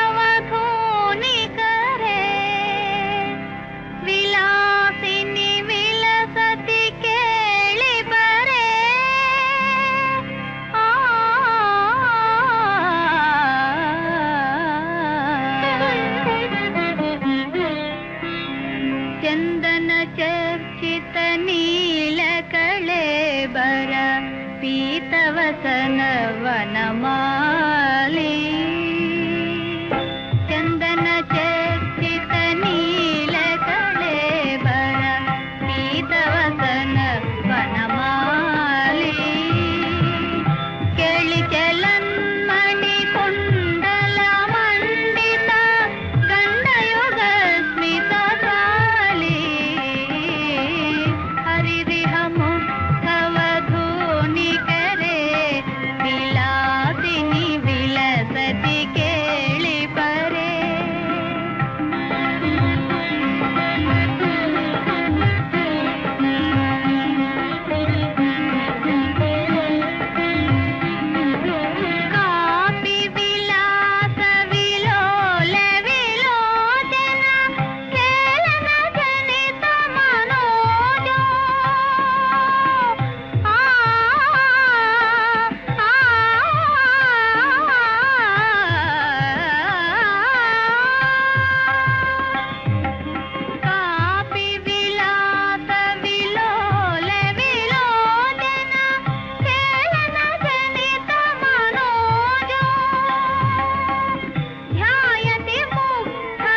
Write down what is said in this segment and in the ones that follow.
हरिहमुखवधूनि करे विलासिनि विलसति केळि बरे चंदन चर्चित नील कळेबर पीतवसन वनमाली चंदन चर्चित नील कळेबर पीतवसन वनमाली केळि चलन्मणि कुण्डल मंडित गण्डयुग स्मित काली हरिहमुखवधूनि करे विलासिनि विलसति केळि परे कापि विलास विलोल विलोचन खेलन जनित मनोजो कापि विलास विलोल विलोचन खेलन जनित मनोजो ध्यायति मुग्धवधूरधिपो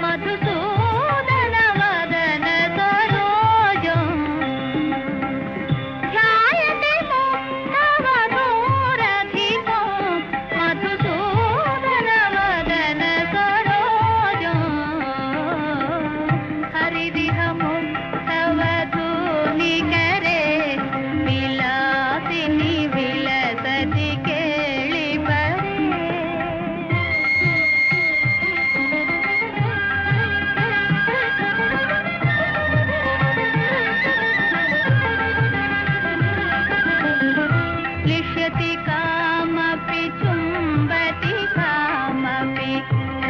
मधुसूदन वदन सरोजो ध्यायति मुग्धवधूरधिपो मधुसूदन वदन सरोजो हरिहमुखवधूनि करे विलासिनि विलसति केळि परे लिष्यति कामपि चुम्बति कामपि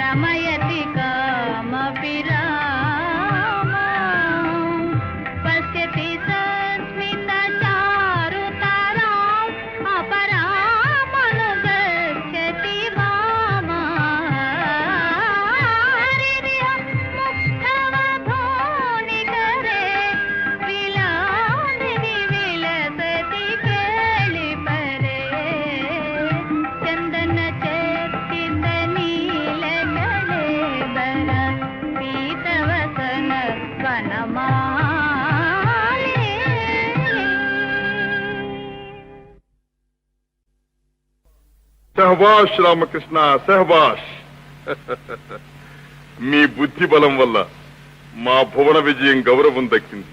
रमयति कामपि राम पश्यति सस्मित चारुतराम् अपरामनुगच्छति वामा हरिहमुखवधूनि करे विलासिनि विलसति केळि परे चंदन चर्चित नील कळेबर पीतवसन वनमाली सहबाష్ రామకృష్ణ सहबाష్ మీ బుద్ధి బలం వల్ల మా భువన విజయం గౌరవం దక్కింది.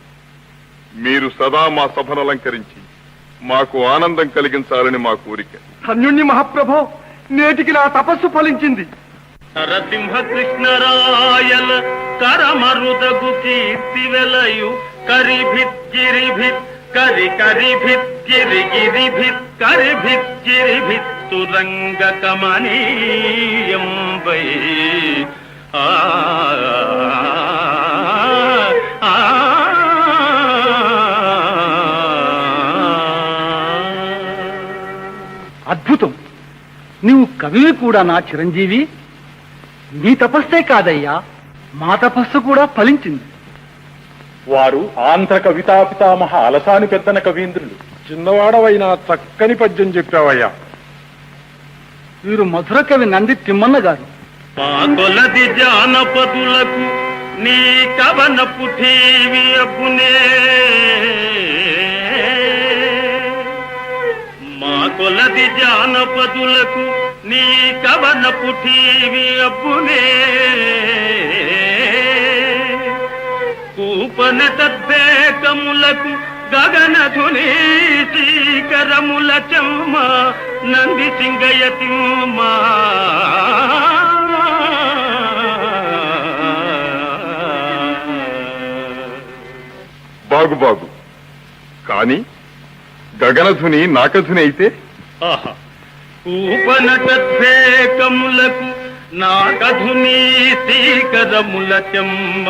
మీరు సదా మా సభను అలంకరించి మాకు ఆనందం కలిగించాలని మా కోరిక. ధన్యుణ్ణి మహాప్రభో, నేటికి నా తపస్సు ఫలించింది. నరసింహ కృష్ణరాయల కరమరుదగు కీర్తి వెలయు కరిభిజ్జిరిభిత్ కరి కరిభిజ్జిరిగిరిభిత్ కరిభిజ్జిరిభిత్ తురంగ కమనీయంబై అద్భుతం! నీవు కవివి కూడా నా చిరంజీవి. నీ తపస్సే కాదయ్యా, మా తపస్సు కూడా ఫలించింది. వారు ఆంధ్ర కవితా పితామహ అలసాని పెద్దన కవీంద్రులు. చిన్నవాడవైనా చక్కని పద్యం చెప్పావయ్యా. వీరు మధుర కవి నంది తిమ్మన్న గారు. మా కొలది జానపదులకు నీ కవనపు ఠీవి అప్పునే మా కొలది జానపదులకు నీ కవనపు ఠీవి అప్పునే కూపన తద్వేకములకు గగన ధుని శీకరముల చెమ్మ నంది సింగయతి మా బాగు బాగు. కాని గగనధుని నాకధుని అయితే ఆహా ఉపనటద్వేకములకు నాగధునీ శ్రీకరముల చెమ్మ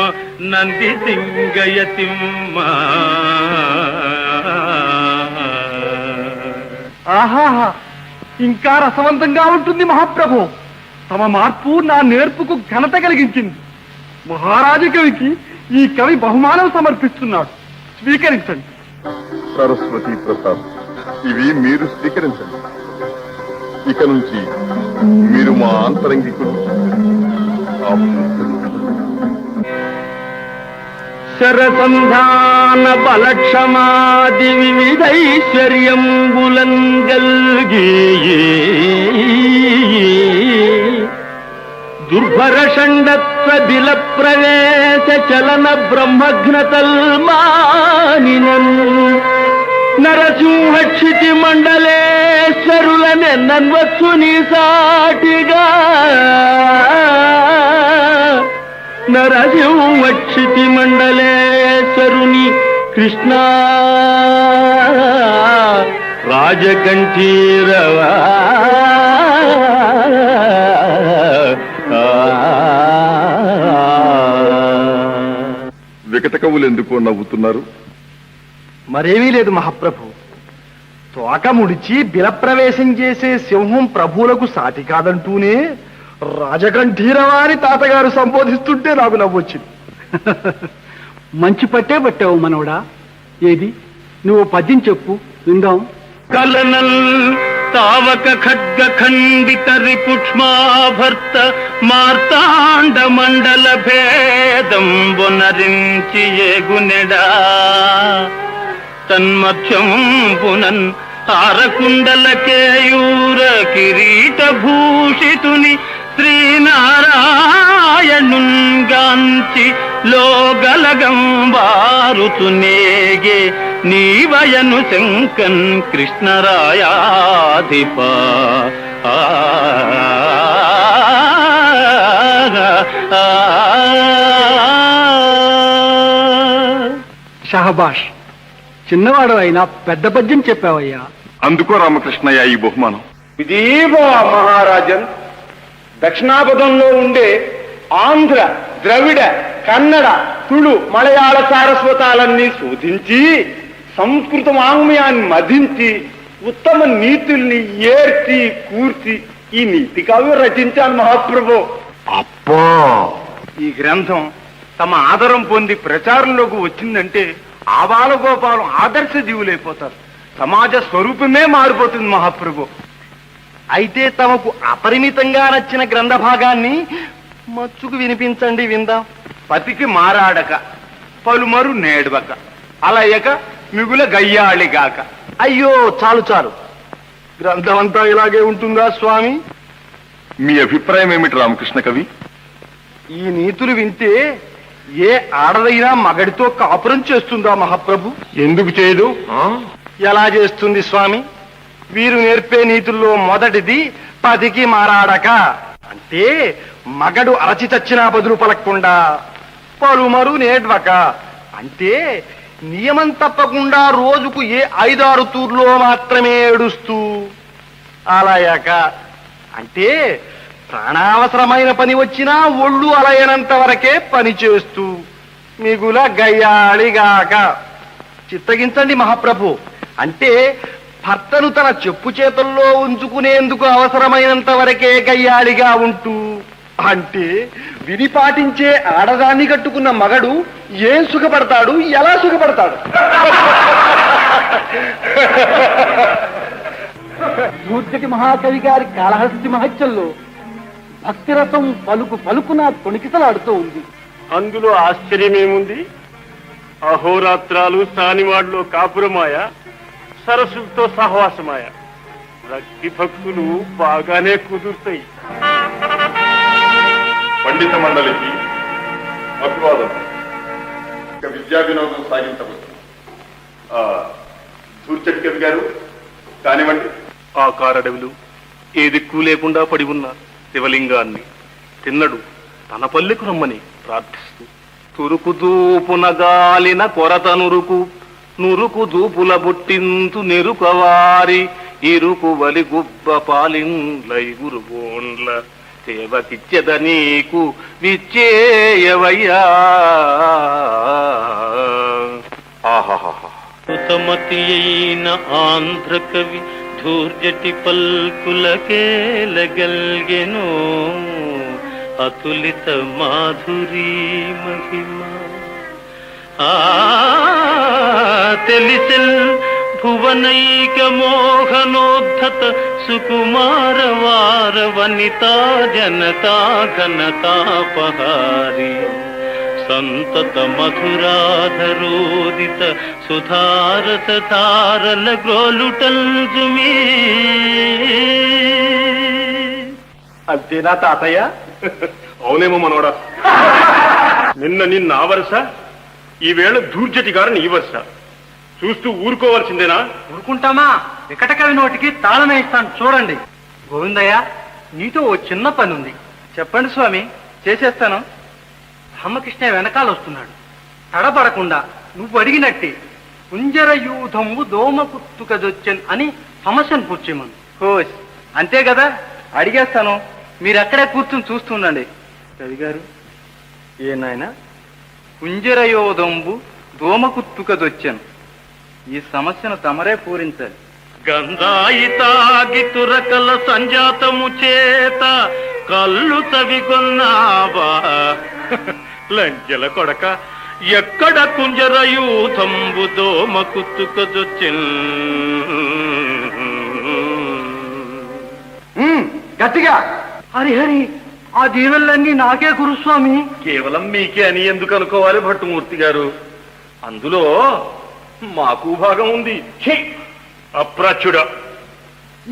నంది సింగయతిమ్మ ఆహాహా ఇంకా రసవంతంగా ఉంటుంది మహాప్రభు. తమ మార్పు నా నేర్పుకు ఘనత కలిగించింది. మహారాజు కవికి ఈ కవి బహుమానం సమర్పిస్తున్నాడు. స్వీకరించండి. సరస్వతి ప్రసాద్, ఇవి మీరు స్వీకరించండి. ఇక నుంచి మీరు మా ఆంతరంగికులు. శరసంధాన బలక్షమాది వివిధైశ్వర్యంబులన్ గల్గి దుర్భర షండత్వ బిల ప్రవేశ చలన బ్రహ్మఘ్నతల్మానినన్ నరసింహక్షితి మండలేశ్వరులనెన్నన్వత్సుని సాటిగా నరసింహక్షితి మండలేశ్వరుని కృష్ణ రాజకంఠీరవా వికట కవులు ఎందుకో నవ్వుతున్నారు? మరేమీ లేదు మహాప్రభు. తోక ముడిచి బిలప్రవేశం చేసే సింహం ప్రభువులకు సాటి కాదంటూనే రాజకంఠీరవారి తాతగారు సంబోధిస్తుంటే నాకు నవ్వొచ్చింది. మంచి పట్టే పట్టావు మనవడా. ఏది నువ్వు పద్యం చెప్పు విందాం. కలనల్ తావక ఖడ్గ ఖండిత రిపుక్ష్మాభర్త మార్తాండ మండల భేదం బొనరించి ఏగునెడా తన్మధ్యం పునన్ హారకుండల కేయూర కిరీట భూషితుని శ్రీనారాయణుంగాంచి లోగలగం వారుతునేగే నీవయను శంకన్ కృష్ణరాయాధిప షహబాష్, చిన్నవాడు అయినా పెద్ద పద్యం చెప్పావయ్యా. అందుకో రామకృష్ణయ్య ఈ బహుమానం. ఇదీవో మహారాజన్, దక్షిణాపథంలో ఉండే ఆంధ్ర, ద్రవిడ, కన్నడ, తుళు, మలయాళ సారస్వతాలన్నీ శోధించి సంస్కృత వాంగ్మయాన్ని మదించి ఉత్తమ నీతుల్ని ఏర్చి కూర్చి ఈ నీతి కావ్యం రచించాను మహాప్రభు. అప్పా, ఈ గ్రంథం తమ ఆదరం పొంది ప్రచారంలోకి వచ్చిందంటే ఆబాలగోపాలం ఆదర్శ జీవులైపోతారు. సమాజ స్వరూపమే మారిపోతుంది మహాప్రభు. అయితే తమకు అపరిమితంగా నచ్చిన గ్రంథ భాగాన్ని మచ్చుకు వినిపించండి, విందాం. పతికి మారాడక పలుమరు నేడవక అలయక మిగుల గయ్యాళిగాక. అయ్యో చాలు చాలు, గ్రంథం అంతా ఇలాగే ఉంటుందా స్వామి? మీ అభిప్రాయం ఏమిటి రామకృష్ణ కవి? ఈ నీతులు వింటే ఏ ఆడదైనా మగడితో కాపురం చేస్తుందా మహాప్రభు? ఎందుకు చేయదు? ఎలా చేస్తుంది స్వామి? వీరు నేర్పే నీతుల్లో మొదటిది పతికి మారాడక అంటే మగడు అరచి చచ్చినా బదులు పలకకుండా, పలుమరు నేడ్వక అంటే నియమం తప్పకుండా రోజుకు ఏ 5-6 తూర్లో మాత్రమే ఏడుస్తూ, అలయక అంటే ప్రాణావసరమైన పని వచ్చినా ఒళ్ళు అలయనంత వరకే పని చేస్తూ, మిగుల గయ్యాళిగాక. చిత్తగించండి మహాప్రభు, అంటే భర్తను తన చెప్పు చేతుల్లో ఉంచుకునేందుకు అవసరమైనంత వరకే గయ్యాళిగా ఉంటూ, అంటే విధి పాటించే ఆడదాన్ని కట్టుకున్న మగడు ఏం సుఖపడతాడు, ఎలా సుఖపడతాడు? దూర్జటి మహాకవి గారి కాళహస్తి మహత్యంలో భక్తిరసం పలుకు పలుకున తొణికిసలాడుతూ ఉంది. అందులో ఆశ్చర్యమేముంది? అహోరాత్రాలు సానివాడలో కాపురమాయ, సరస్సులతో సహవాసమాయ. భక్తి భక్తులు బాగానే కుదురుతాయి. పండిత మండలికి అభివాదం. ఇక విద్యా వినోదం సాగించవచ్చు. దూర్చటి కవి గారు కానివ్వండి. ఆ కారడవులు ఏ దిక్కు లేకుండా పడి ఉన్న శివలింగాన్ని తిన్నడు తన పల్లెకు రమ్మని ప్రార్థిస్తూ, తురుకు దూపున గాలిన కొరత నురుకు నురుకు దూపుల బుట్టింతు నెరుకవారి ఇరుకు వలి గుబ్బ పాలిండ్లైగురు బోండ్ల సేవకిచ్చెద నీకు విచ్చేయవయ్యా. సుతమతి అయిన ఆంధ్ర కవి ధూర్జటి పల్కులకేలగల్గెను అతులిత మాధురీ మహిమ. తెలిసెల్ భువనైక మోహనోద్ధత సుకుమార వార వనితా జనతా ఘనతాపహారి సంతత మధురాధరోదిత సుధారత ధారల గ్రోలుటల్జుమీ. అంతేనా తాతయ్య? అవునేమో మనోడా. నిన్న ఆ వరుస, ఈవేళ ధూర్జటి గారు నీ వరుస. చూస్తూ ఊరుకోవాల్సిందేనా? ఊరుకుంటామా? వికట కవి నోటికి తాళమే ఇస్తాను చూడండి. గోవిందయ్య, నీతో ఓ చిన్న పని ఉంది. చెప్పండి స్వామి, చేసేస్తాను. రామకృష్ణ వెనకాల వస్తున్నాడు. తడబడకుండా నువ్వు అడిగినట్టే కుంజర యూధంబు దోమకుత్తుకదొచ్చన్ అని సమస్యను కూర్చేమను. హోస్, అంతే కదా, అడిగేస్తాను. మీరు అక్కడే కూర్చుని చూస్తుండండి. కవి గారు, ఏ నాయన? కుంజరయోధంబు దోమకుత్తుకదొచ్చన్, ఈ సమస్యను తమరే పూరించాలి. గంధాయితాగి తురకల సంజాతము చేత కళ్ళు తవిగొన్నావా లంజల కొడక, ఎక్కడ కుంజరయూథంబు దోమకుత్తుకదొచ్చిన్. గట్టిగా హరిహరి, ఆ దీవెనలన్నీ నాకే గురుస్వామి. కేవలం మీకే అని ఎందుకు అనుకోవాలి భట్టుమూర్తి గారు? అందులో మాకు భాగం ఉంది. అప్రాచ్యుడా,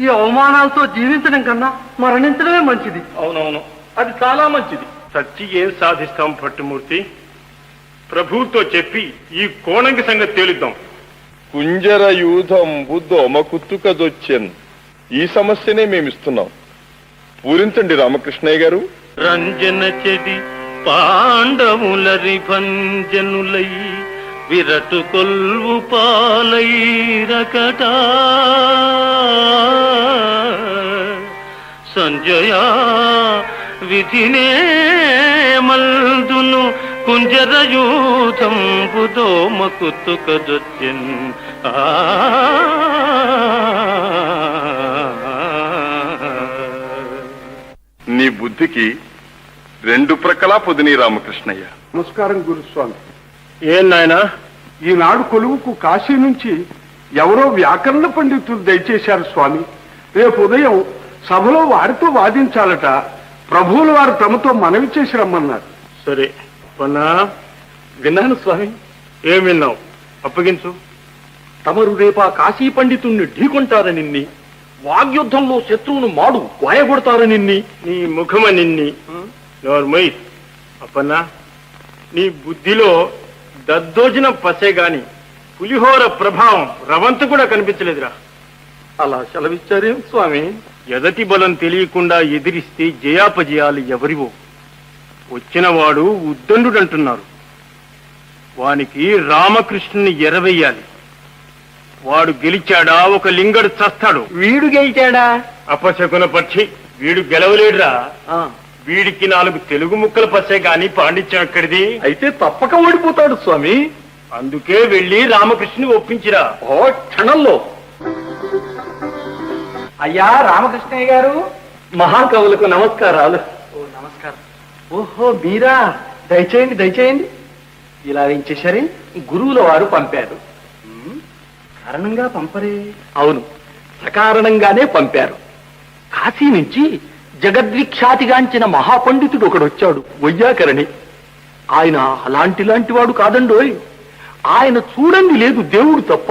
ఈ అవమానాలతో జీవించడం కన్నా మరణించడమే మంచిది. అవునవును, అది చాలా మంచిది. సచ్చి ఏం సాధిస్తాం భట్టుమూర్తి? ప్రభువుతో చెప్పి ఈ కోణంగి సంగతి తేలిద్దాం. కుంజర యూధంబు దోమకుత్తుకదొచ్చెన్, ఈ సమస్యనే మేమిస్తున్నాం. పూరించండి రామకృష్ణయ్య గారు. రంజన చెడి పాండవులరి భంజనులై విరటు కొల్వు పాలైరకటా సంజయా విధినే మల్దును కుంజరయూథంబు దోమకుత్తుకదొచ్చెన్. నీ బుద్ధికి రెండు ప్రక్కలా పొదిని రామకృష్ణయ్య. నమస్కారం గురుస్వామి. ఏం నాయనా? ఈనాడు కొలువుకు కాశీ నుంచి ఎవరో వ్యాకరణ పండితులు దయచేశారు స్వామి. రేపు ఉదయం సభలో వారితో వాదించాలట. ప్రభువుల వారు తమతో మనవి చేసి రమ్మన్నారు. సరే పన్నా, విన్నాను స్వామి. ఏం విన్నావు? అప్పగించు. తమరు రేపా కాశీ పండితుణ్ణి ఢీకొంటారనిన్ని, వాగ్యుద్ధంలో శత్రువును మాడు గాయగొడతారనిన్ని. నీ ముఖమ నిన్ని నోర్మై. అప్పన్నా, నీ బుద్ధిలో దద్దోజనం పసే గాని పులిహోర ప్రభావం రవంతు కూడా కనిపించలేదురా. అలా సెలవిచ్చారేం స్వామి? ఎదటి బలం తెలియకుండా ఎదిరిస్తే జయాపజయాలు ఎవరివో. వచ్చినవాడు ఉద్దండుడంటున్నారు. వానికి రామకృష్ణుని ఎరవేయాలి. వాడు గెలిచాడా ఒక లింగడు చస్తాడు. వీడు గెలిచాడా? అపశకున పక్షి, వీడు గెలవలేడురా. వీడికి 4 తెలుగు ముక్కలు పసే గాని పాండిత్యం ఎక్కడిది? అయితే తప్పక ఓడిపోతాడు స్వామి. అందుకే వెళ్ళి రామకృష్ణుని ఒప్పించిరా. ఓ క్షణంలో. అయ్యా రామకృష్ణయ్య గారు, మహాకవులకు నమస్కారాలు. ఓ నమస్కారం. ఓహో మీరా, దయచేయండి దయచేయండి. ఇలా వేయించేసరి గురువుల వారు పంపారు. కారణంగా పంపరే? అవును, సకారణంగానే పంపారు. కాశీ నుంచి జగద్విఖ్యాతిగాంచిన మహాపండితుడు ఒకడొచ్చాడు, వైయాకరణి. ఆయన అలాంటి వాడు కాదండోయ్. ఆయన చూడంది లేదు దేవుడు తప్ప,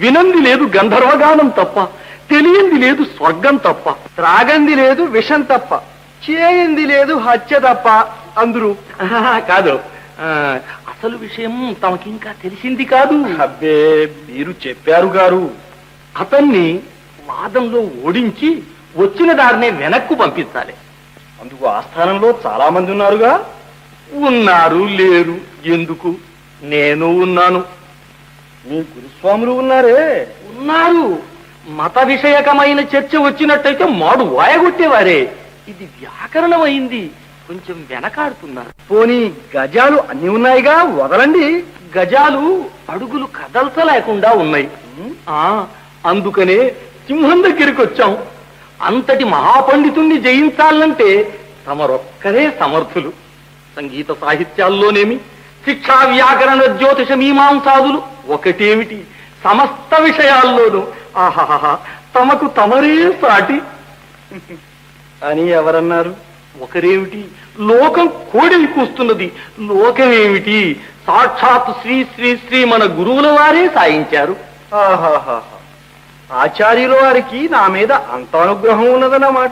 వినంది లేదు గంధర్వగానం తప్ప, తెలియంది లేదు స్వర్గం తప్ప, త్రాగంది లేదు విషం తప్ప, చేయింది లేదు హత్య తప్ప అందరూ. కాదు, అసలు విషయం తమకింకా తెలిసింది కాదు. అబ్బే, మీరు చెప్పారు గారు. అతన్ని వాదంలో ఓడించి వచ్చిన దారినే వెనక్కు పంపించాలి. అందుకు ఆస్థానంలో చాలా మంది ఉన్నారుగా. ఉన్నారు లేరు ఎందుకు? నేను ఉన్నాను. మీ గురుస్వాములు ఉన్నారే. ఉన్నారు. మత విషయకమైన చర్చ వచ్చినట్టయితే మాడు వాయగొట్టేవారే. ఇది వ్యాకరణం అయింది, కొంచెం వెనకాడుతున్నారు. పోనీ గజాలు అన్ని ఉన్నాయిగా, వదలండి. గజాలు అడుగులు కదల్చలేకుండా ఉన్నాయి. అందుకనే సింహం దగ్గరికి వచ్చాం. అంతటి మహాపండితుణ్ణి జయించాలంటే తమరొక్కరే సమర్థులు. సంగీత సాహిత్యాల్లోనేమి, శిక్షా వ్యాకరణ జ్యోతిష మీమాంసాదులు ఒకటేమిటి, సమస్త విషయాల్లోనూ ఆహాహా తమకు తమరే సాటి అని ఎవరన్నారు? ఒకరేమిటి, లోకం కోడెలు కూస్తున్నది. లోకమేమిటి, సాక్షాత్ శ్రీ శ్రీ శ్రీ మన గురువుల వారే సాయించారు. ఆహాహా ఆచార్యుల వారికి నా మీద అంత అనుగ్రహం ఉన్నదన్నమాట.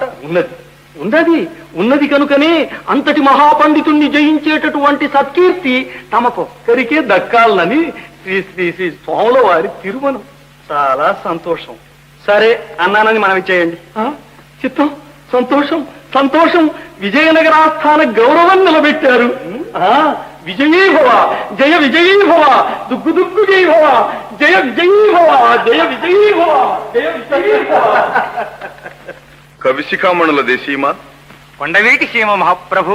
ఉన్నది కనుకనే అంతటి మహాపండితుణ్ణి జయించేటటువంటి సత్కీర్తి తమకొక్కరికే దక్కాలని శ్రీ శ్రీ శ్రీ స్వాముల వారి తిరుమలం. చాలా సంతోషం. సరే అన్నానని మనం ఇచ్చేయండి. చిత్తం, సంతోషం సంతోషం. విజయనగరాస్థాన గౌరవం నిలబెట్టారు. విజయీ భవ, జయ విజయీ భవ, దుగ్గు దుగ్గు జయ భవ, జయ విజయీ భవ, జయ విజయీ భవ, జయ విజయీ భవ. కవిశిఖామణుల దేశీమా, కొండవీటి సీమ మహాప్రభు,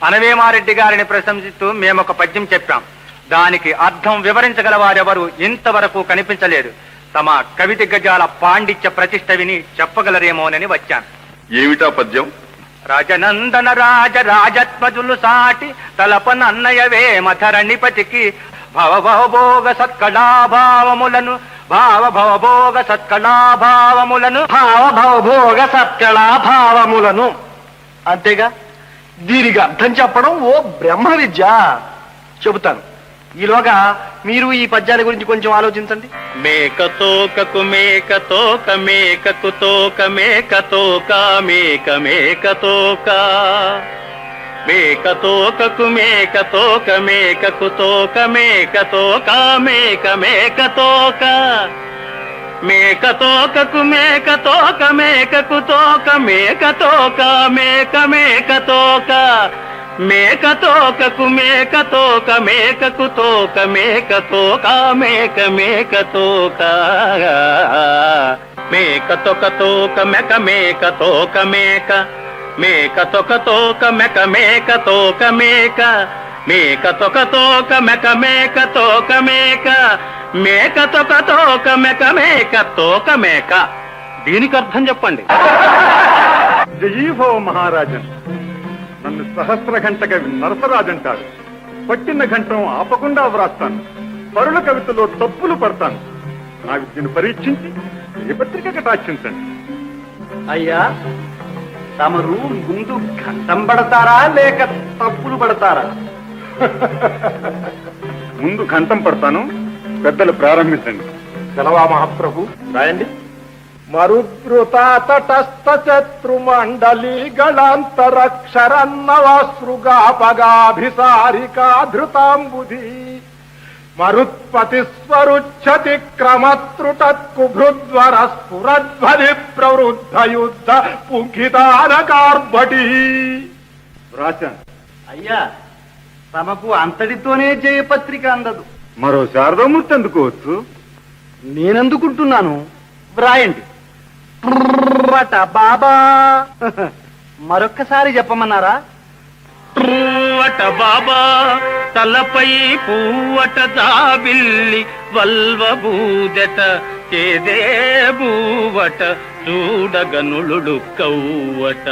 అనవేమారెడ్డి గారిని ప్రశంసిస్తూ మేమొక పద్యం చెప్పాం. దానికి అర్థం వివరించగల వారెవరు ఇంతవరకు కనిపించలేదు. తమ కవి దిగ్గజాల పాండిత్య ప్రతిష్ట విని చెప్పగలరేమోనని వచ్చాను. ఏమిటా పద్యం? రాజనందన రాజత్మజులు సాటి తలపనన్నయవే మధరణిపతికి భవభవభోగ సత్కళాభావములను భావభవభోగ సత్కళాభావములను భావభవభోగ సత్కళాభావములను. అంతేగా, దీనికి అర్థం చెప్పడం ఓ బ్రహ్మ విద్య. చెబుతాను. ఈలోగా మీరు ఈ పద్యాల గురించి కొంచెం ఆలోచించండి. మేకతోకకు మేకతోక మేకకు తోక మేకతోక మేక మేకతోక మేకతోకకు మేకతోక మేకకు తోక మేకతోక మేక మేకతోక మేకతోకకు మేకతోక మేకకు తోక మేకతోక మేక మేకతోక మేకతోకకు మేకతోక మేకకు తోక మేకతోక మేక మేకతోక మేకతోక తోక మేక మేకతోక మేక మేకతోక తోక మేక మేకతోక మేక మేకతోక తోక మేక మేకతోక మేక మేకతోక తోక మేక మేకతోక మేక. దీనికి అర్థం చెప్పండి. జయీభవ మహారాజన్. నన్ను సహస్ర గంట కవి నరసరాజంటాడు. పట్టిన గంటం ఆపకుండా వ్రాస్తాను. పరుల కవితలో తప్పులు పడతాను. నా విద్యను పరీక్షించి ఏ పత్రిక కటాక్షించండి. అయ్యా, తమరు ముందు గంటం పడతారా లేక తప్పులు పడతారా? ముందు ఘంటం పడతాను. పెద్దలు ప్రారంభించండి. సెలవా మహాప్రభు. రాయండి. మరుద్రుత తటస్థ శత్రుమండలి గళాంతరక్షరన్నవాసృగాపగాభిసారికాధృతాంబుధి మరుత్పతి స్వరుచ్చతి క్రమత్రుటత్కుభృద్వర స్ఫురధ్వని ప్రవృద్ధ యుద్ధ పుంఖితానకార్భటి. వ్రాశాను. అయ్యా, తమకు అంతటితోనే జయపత్రిక అందదు. మరో శారదామూర్తి అందుకోవచ్చు. నేనందుకుంటున్నాను. వ్రాయండి. బాబా. మరొక్కసారి చెప్పమన్నారా? పూవట బాబా తలపై పూవట జాబిల్లి వల్వబూదట చేదే బూవట చూడగనులుడు కవ్వట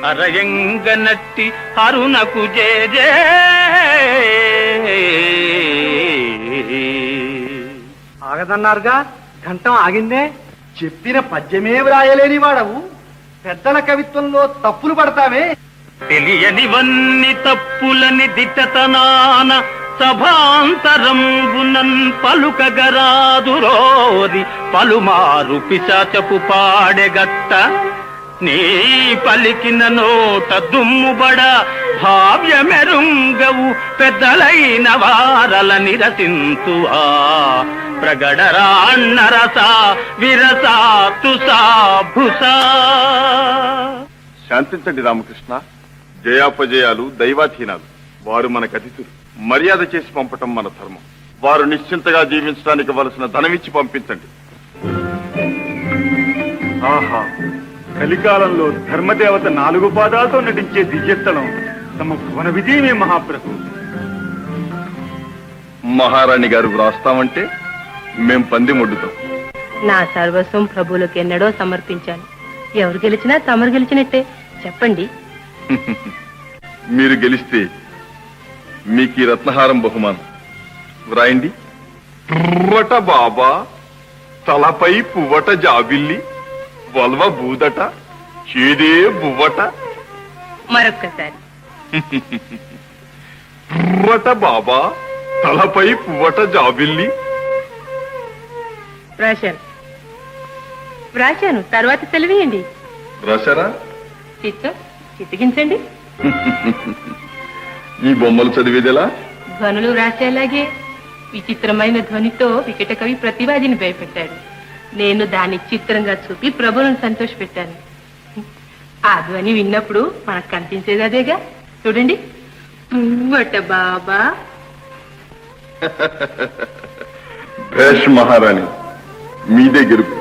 అరయంగనట్టి అరుణకు జేజే. ఆగదన్నారుగా, ఘంటం ఆగిందే. చెప్పిన పద్యమే వ్రాయలేని వాడవు, పెద్దల కవిత్వంలో తప్పులు పడతావే. తెలియనివన్ని తప్పులని దిట్టతనాన సభాంతరంబునన్ పలుకగరాదురోది పలుమారు పిశాచపు పాడెగట్ట నీ పలికిన నోట దుమ్ముబడ భావ్యమెరుంగవు పెద్దలైన వారల నిరసింతువా ప్రగడరాన్నరస విరసా తుసా భుసా. శాంతించండి రామకృష్ణ. జయాపజయాలు దైవాధీనాలు. వారు మనకు అతిథులు. మర్యాద చేసి పంపటం మన ధర్మం. వారు నిశ్చింతగా జీవించడానికి వలసిన ధనమిచ్చి పంపించండి. ఆహా, కలికాలంలో ధర్మదేవత 4 పాదాలతో నటించే దివ్యస్థలం తమ భువన విజయమే మహాప్రభు. మహారాణి గారు వ్రాస్తామంటే మేం పంది మొడ్డుతాం. నా సర్వస్వం ప్రభువులకు ఎన్నడో సమర్పించాను. ఎవరు గెలిచినా తమరు గెలిచినట్టే. చెప్పండి. మీరు గెలిస్తే మీకు ఈ రత్నహారం బహుమానం. వ్రాయండి. పువ్వట బాబా, తలపై పువ్వట జాబిల్లి, వల్వ బూదట, చేదే బువ్వట. మరొక్కసారి. పువ్వట బాబా, తలపై పువ్వట జాబిల్లి. వ్రాశాను. తర్వాత సెలవేయండి. రాశారా? చిత్తగించండి. ఈ బొమ్మలు చదివేదెలా? ధ్వనులు వ్రాసేలాగే. విచిత్రమైన ధ్వనితో వికట కవి ప్రతివాదిని భయపెట్టాడు. నేను దాన్ని చిత్రంగా చూపి ప్రభువులను సంతోషపెట్టాను. ఆ ధ్వని విన్నప్పుడు మనకు కనిపించేది అదేగా. చూడండి. పువ్వట బాబా. భేష్ మహారాణి, మీదే గెలుపు.